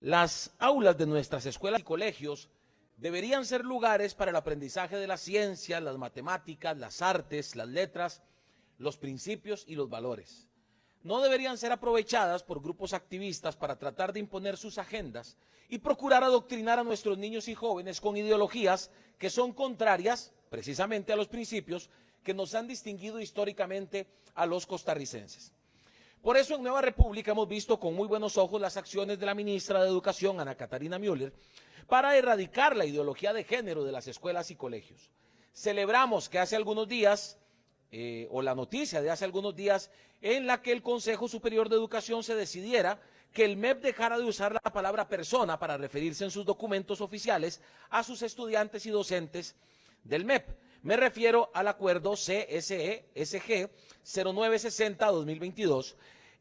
Las aulas de nuestras escuelas y colegios deberían ser lugares para el aprendizaje de las ciencias, las matemáticas, las artes, las letras, los principios y los valores. No deberían ser aprovechadas por grupos activistas para tratar de imponer sus agendas y procurar adoctrinar a nuestros niños y jóvenes con ideologías que son contrarias precisamente a los principios que nos han distinguido históricamente a los costarricenses. Por eso en Nueva República hemos visto con muy buenos ojos las acciones de la ministra de Educación, Ana Catarina Müller, para erradicar la ideología de género de las escuelas y colegios. Celebramos que hace algunos días, o la noticia de hace algunos días, en la que el Consejo Superior de Educación se decidiera que el MEP dejara de usar la palabra persona para referirse en sus documentos oficiales a sus estudiantes y docentes del MEP. Me refiero al acuerdo CSE-SG 0960-2022,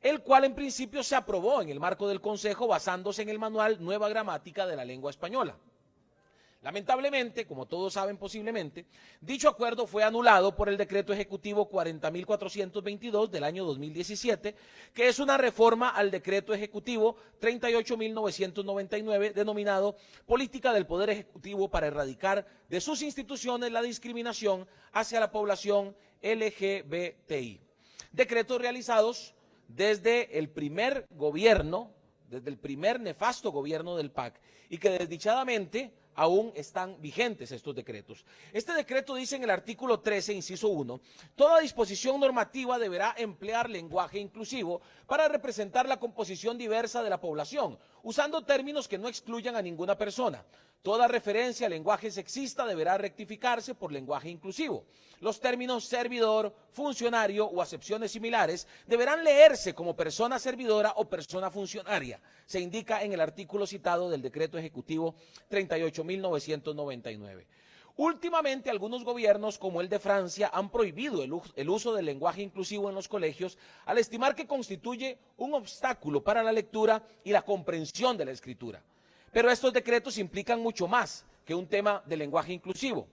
el cual en principio se aprobó en el marco del Consejo basándose en el manual Nueva Gramática de la Lengua Española. Lamentablemente, como todos saben posiblemente, dicho acuerdo fue anulado por el decreto ejecutivo 40.422 del año 2017, que es una reforma al decreto ejecutivo 38.999 denominado Política del Poder Ejecutivo para erradicar de sus instituciones la discriminación hacia la población LGBTI. Decretos realizados desde el primer gobierno, desde el primer nefasto gobierno del PAC, y que desdichadamente aún están vigentes estos decretos. Este decreto dice en el artículo 13, inciso 1, toda disposición normativa deberá emplear lenguaje inclusivo para representar la composición diversa de la población, usando términos que no excluyan a ninguna persona. Toda referencia al lenguaje sexista deberá rectificarse por lenguaje inclusivo. Los términos servidor, funcionario o acepciones similares deberán leerse como persona servidora o persona funcionaria. Se indica en el artículo citado del decreto ejecutivo 38.999. Últimamente, algunos gobiernos, como el de Francia, han prohibido el uso del lenguaje inclusivo en los colegios al estimar que constituye un obstáculo para la lectura y la comprensión de la escritura. Pero estos decretos implican mucho más que un tema de lenguaje inclusivo.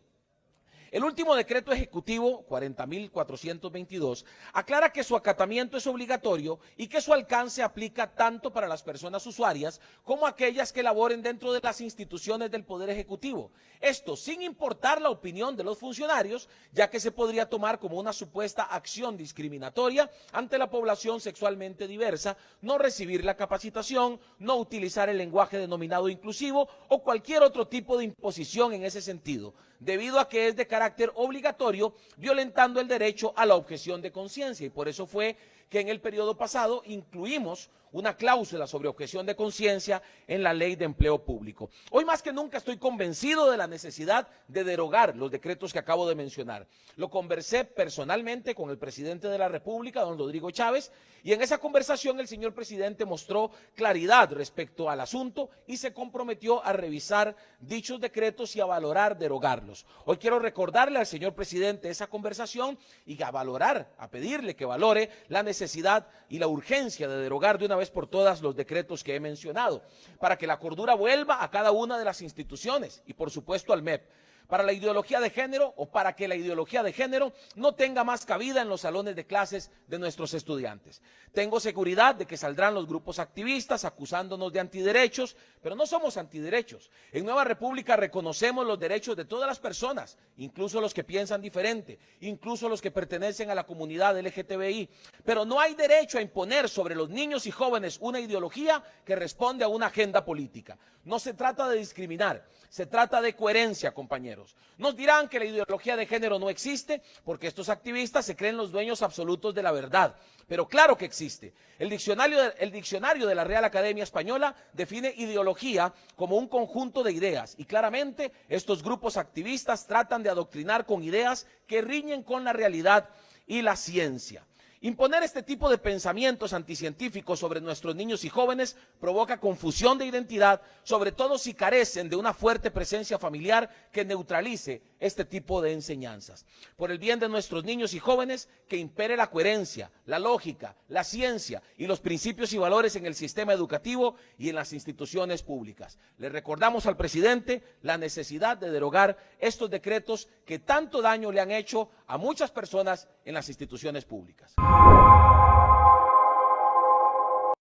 El último decreto ejecutivo, 40.422, aclara que su acatamiento es obligatorio y que su alcance aplica tanto para las personas usuarias como aquellas que laboren dentro de las instituciones del Poder Ejecutivo. Esto sin importar la opinión de los funcionarios, ya que se podría tomar como una supuesta acción discriminatoria ante la población sexualmente diversa, no recibir la capacitación, no utilizar el lenguaje denominado inclusivo o cualquier otro tipo de imposición en ese sentido, debido a que es de carácter obligatorio, violentando el derecho a la objeción de conciencia. Y por eso fue que en el periodo pasado incluimos una cláusula sobre objeción de conciencia en la Ley de Empleo Público. Hoy más que nunca estoy convencido de la necesidad de derogar los decretos que acabo de mencionar. Lo conversé personalmente con el presidente de la República, don Rodrigo Chávez, y en esa conversación el señor presidente mostró claridad respecto al asunto y se comprometió a revisar dichos decretos y a valorar derogarlos. Hoy quiero recordarle al señor presidente esa conversación y a pedirle que valore la necesidad y la urgencia de derogar de una vez por todas los decretos que he mencionado, para que la cordura vuelva a cada una de las instituciones y por supuesto al MEP, para la ideología de género o para que la ideología de género no tenga más cabida en los salones de clases de nuestros estudiantes. Tengo seguridad de que saldrán los grupos activistas acusándonos de antiderechos, pero no somos antiderechos. En Nueva República reconocemos los derechos de todas las personas, incluso los que piensan diferente, incluso los que pertenecen a la comunidad LGTBI, pero no hay derecho a imponer sobre los niños y jóvenes una ideología que responde a una agenda política. No se trata de discriminar, se trata de coherencia, compañeros. Nos dirán que la ideología de género no existe porque estos activistas se creen los dueños absolutos de la verdad, pero claro que existe. El diccionario de la Real Academia Española define ideología como un conjunto de ideas y claramente estos grupos activistas tratan de adoctrinar con ideas que riñen con la realidad y la ciencia. Imponer este tipo de pensamientos anticientíficos sobre nuestros niños y jóvenes provoca confusión de identidad, sobre todo si carecen de una fuerte presencia familiar que neutralice este tipo de enseñanzas. Por el bien de nuestros niños y jóvenes, que impere la coherencia, la lógica, la ciencia y los principios y valores en el sistema educativo y en las instituciones públicas. Le recordamos al presidente la necesidad de derogar estos decretos que tanto daño le han hecho a muchas personas en las instituciones públicas.